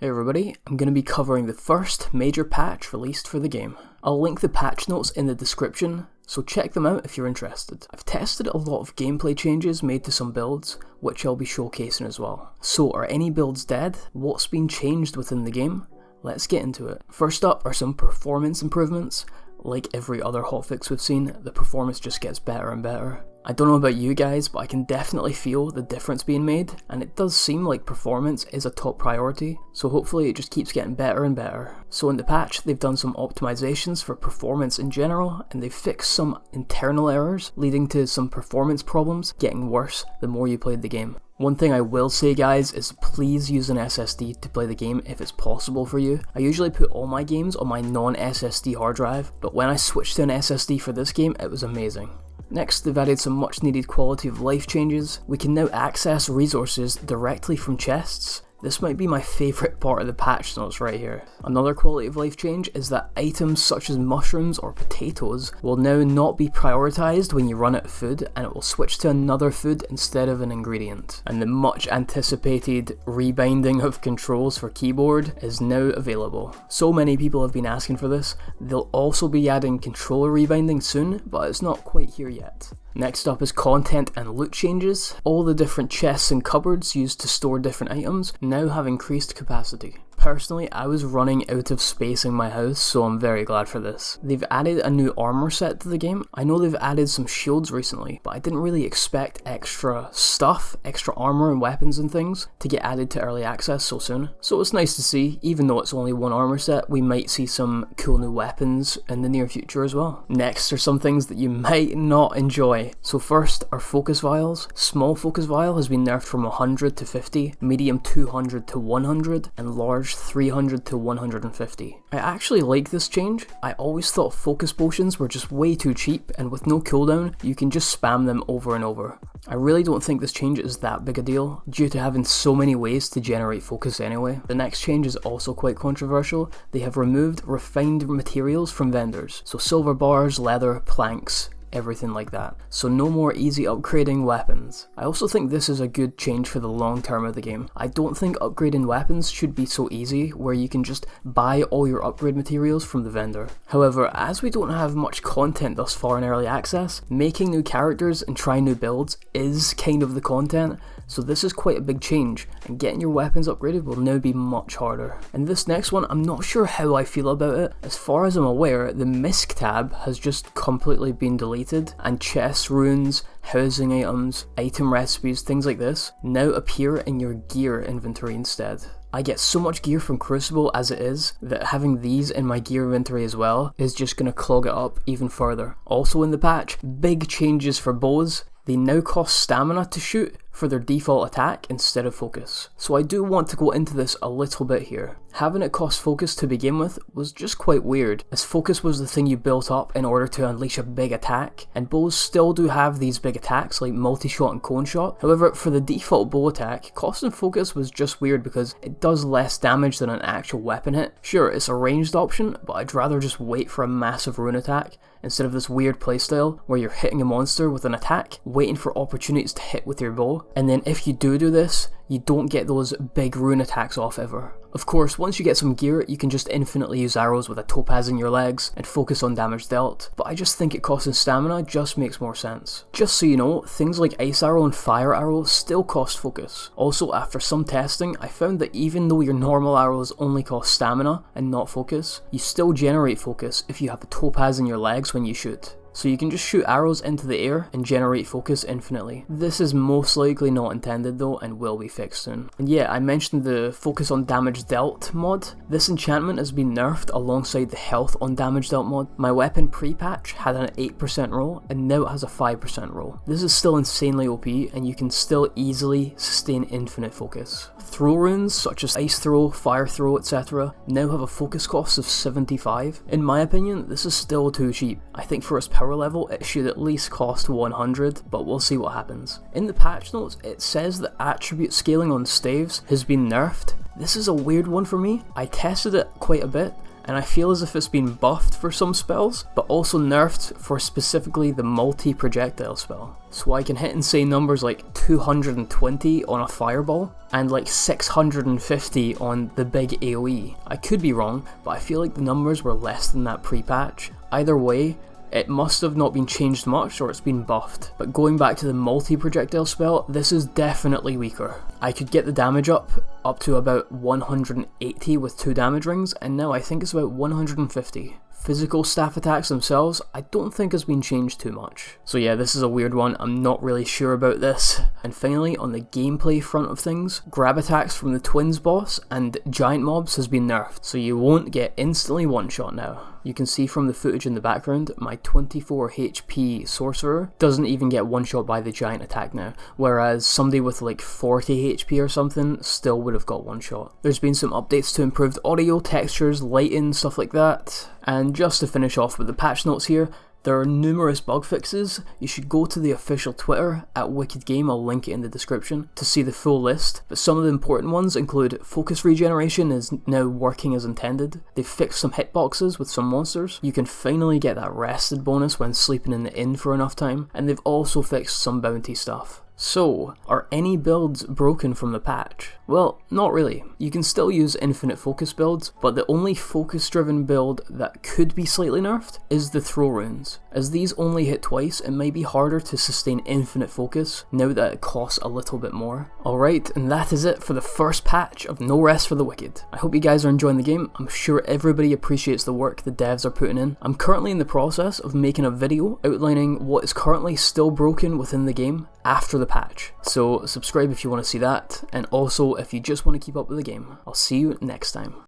Hey everybody, I'm going to be covering the first major patch released for the game. I'll link the patch notes in the description, so check them out if you're interested. I've tested a lot of gameplay changes made to some builds, which I'll be showcasing as well. So are any builds dead? What's been changed within the game? Let's get into it. First up are some performance improvements. Like every other hotfix we've seen, the performance just gets better and better. I don't know about you guys, but I can definitely feel the difference being made, and it does seem like performance is a top priority, so hopefully it just keeps getting better and better. So in the patch, they've done some optimizations for performance in general, and they've fixed some internal errors, leading to some performance problems getting worse the more you played the game. One thing I will say guys is please use an SSD to play the game if it's possible for you. I usually put all my games on my non-SSD hard drive, but when I switched to an SSD for this game, it was amazing. Next, they've added some much needed quality of life changes. We can now access resources directly from chests. This might be my favourite part of the patch notes right here. Another quality of life change is that items such as mushrooms or potatoes will now not be prioritised when you run out of food, and it will switch to another food instead of an ingredient. And the much anticipated rebinding of controls for keyboard is now available. So many people have been asking for this. They'll also be adding controller rebinding soon, but it's not quite here yet. Next up is content and loot changes. All the different chests and cupboards used to store different items now have increased capacity. Personally, I was running out of space in my house, so I'm very glad for this. They've added a new armor set to the game. I know they've added some shields recently, but I didn't really expect extra stuff, extra armor and weapons and things to get added to early access so soon. So it's nice to see, even though it's only one armor set, we might see some cool new weapons in the near future as well. Next are some things that you might not enjoy. So first are focus vials. Small focus vial has been nerfed from 100 to 50, medium 200 to 100, and large 300 to 150. I actually like this change. I always thought focus potions were just way too cheap, and with no cooldown, you can just spam them over and over. I really don't think this change is that big a deal, due to having so many ways to generate focus anyway. The next change is also quite controversial. They have removed refined materials from vendors, so silver bars, leather, planks, everything like that. So no more easy upgrading weapons. I also think this is a good change for the long term of the game. I don't think upgrading weapons should be so easy where you can just buy all your upgrade materials from the vendor. However, as we don't have much content thus far in early access, making new characters and trying new builds is kind of the content, so this is quite a big change, and getting your weapons upgraded will now be much harder. And this next one, I'm not sure how I feel about it. As far as I'm aware, the misc tab has just completely been deleted, and chest runes, housing items, item recipes, things like this now appear in your gear inventory instead. I get so much gear from Crucible as it is, that having these in my gear inventory as well is just going to clog it up even further. Also in the patch, big changes for bows. They now cost stamina to shoot for their default attack instead of focus. So I do want to go into this a little bit here. Having it cost focus to begin with was just quite weird, as focus was the thing you built up in order to unleash a big attack, and bows still do have these big attacks like multi-shot and cone shot. However, for the default bow attack, cost and focus was just weird because it does less damage than an actual weapon hit. Sure, it's a ranged option, but I'd rather just wait for a massive rune attack instead of this weird playstyle where you're hitting a monster with an attack, waiting for opportunities to hit with your bow, and then if you do this, you don't get those big rune attacks off ever. Of course, once you get some gear, you can just infinitely use arrows with a topaz in your legs and focus on damage dealt, but I just think it costing stamina just makes more sense. Just so you know, things like ice arrow and fire arrow still cost focus. Also, after some testing, I found that even though your normal arrows only cost stamina and not focus, you still generate focus if you have a topaz in your legs when you shoot. So you can just shoot arrows into the air and generate focus infinitely. This is most likely not intended though, and will be fixed soon. And yeah, I mentioned the focus on damage dealt mod. This enchantment has been nerfed alongside the health on damage dealt mod. My weapon pre-patch had an 8% roll, and now it has a 5% roll. This is still insanely OP, and you can still easily sustain infinite focus. Throw runes such as ice throw, fire throw, etc. now have a focus cost of 75. In my opinion, this is still too cheap. I think for its power level, it should at least cost 100, but we'll see what happens. In the patch notes, it says that attribute scaling on staves has been nerfed. This is a weird one for me. I tested it quite a bit, and I feel as if it's been buffed for some spells, but also nerfed for specifically the multi-projectile spell. So I can hit insane numbers like 220 on a fireball, and like 650 on the big AoE. I could be wrong, but I feel like the numbers were less than that pre-patch. Either way, it must have not been changed much, or it's been buffed. But going back to the multi-projectile spell, this is definitely weaker. I could get the damage up to about 180 with 2 damage rings, and now I think it's about 150. Physical staff attacks themselves, I don't think has been changed too much. So yeah, this is a weird one, I'm not really sure about this. And finally, on the gameplay front of things, grab attacks from the Twins boss and giant mobs has been nerfed, so you won't get instantly one-shot now. You can see from the footage in the background, my 24 HP sorcerer doesn't even get one-shot by the giant attack now, whereas somebody with like 40 HP or something still would have got one-shot. There's been some updates to improved audio, textures, lighting, stuff like that. And just to finish off with the patch notes here, there are numerous bug fixes. You should go to the official Twitter at Wicked Game, I'll link it in the description, to see the full list. But some of the important ones include focus regeneration is now working as intended. They've fixed some hitboxes with some monsters. You can finally get that rested bonus when sleeping in the inn for enough time. And they've also fixed some bounty stuff. So, are any builds broken from the patch? Well, not really. You can still use infinite focus builds, but the only focus driven build that could be slightly nerfed is the throw runes. As these only hit twice, it might be harder to sustain infinite focus now that it costs a little bit more. Alright, and that is it for the first patch of No Rest for the Wicked. I hope you guys are enjoying the game. I'm sure everybody appreciates the work the devs are putting in. I'm currently in the process of making a video outlining what is currently still broken within the game after the patch. So subscribe if you want to see that, and also if you just want to keep up with the game. I'll see you next time.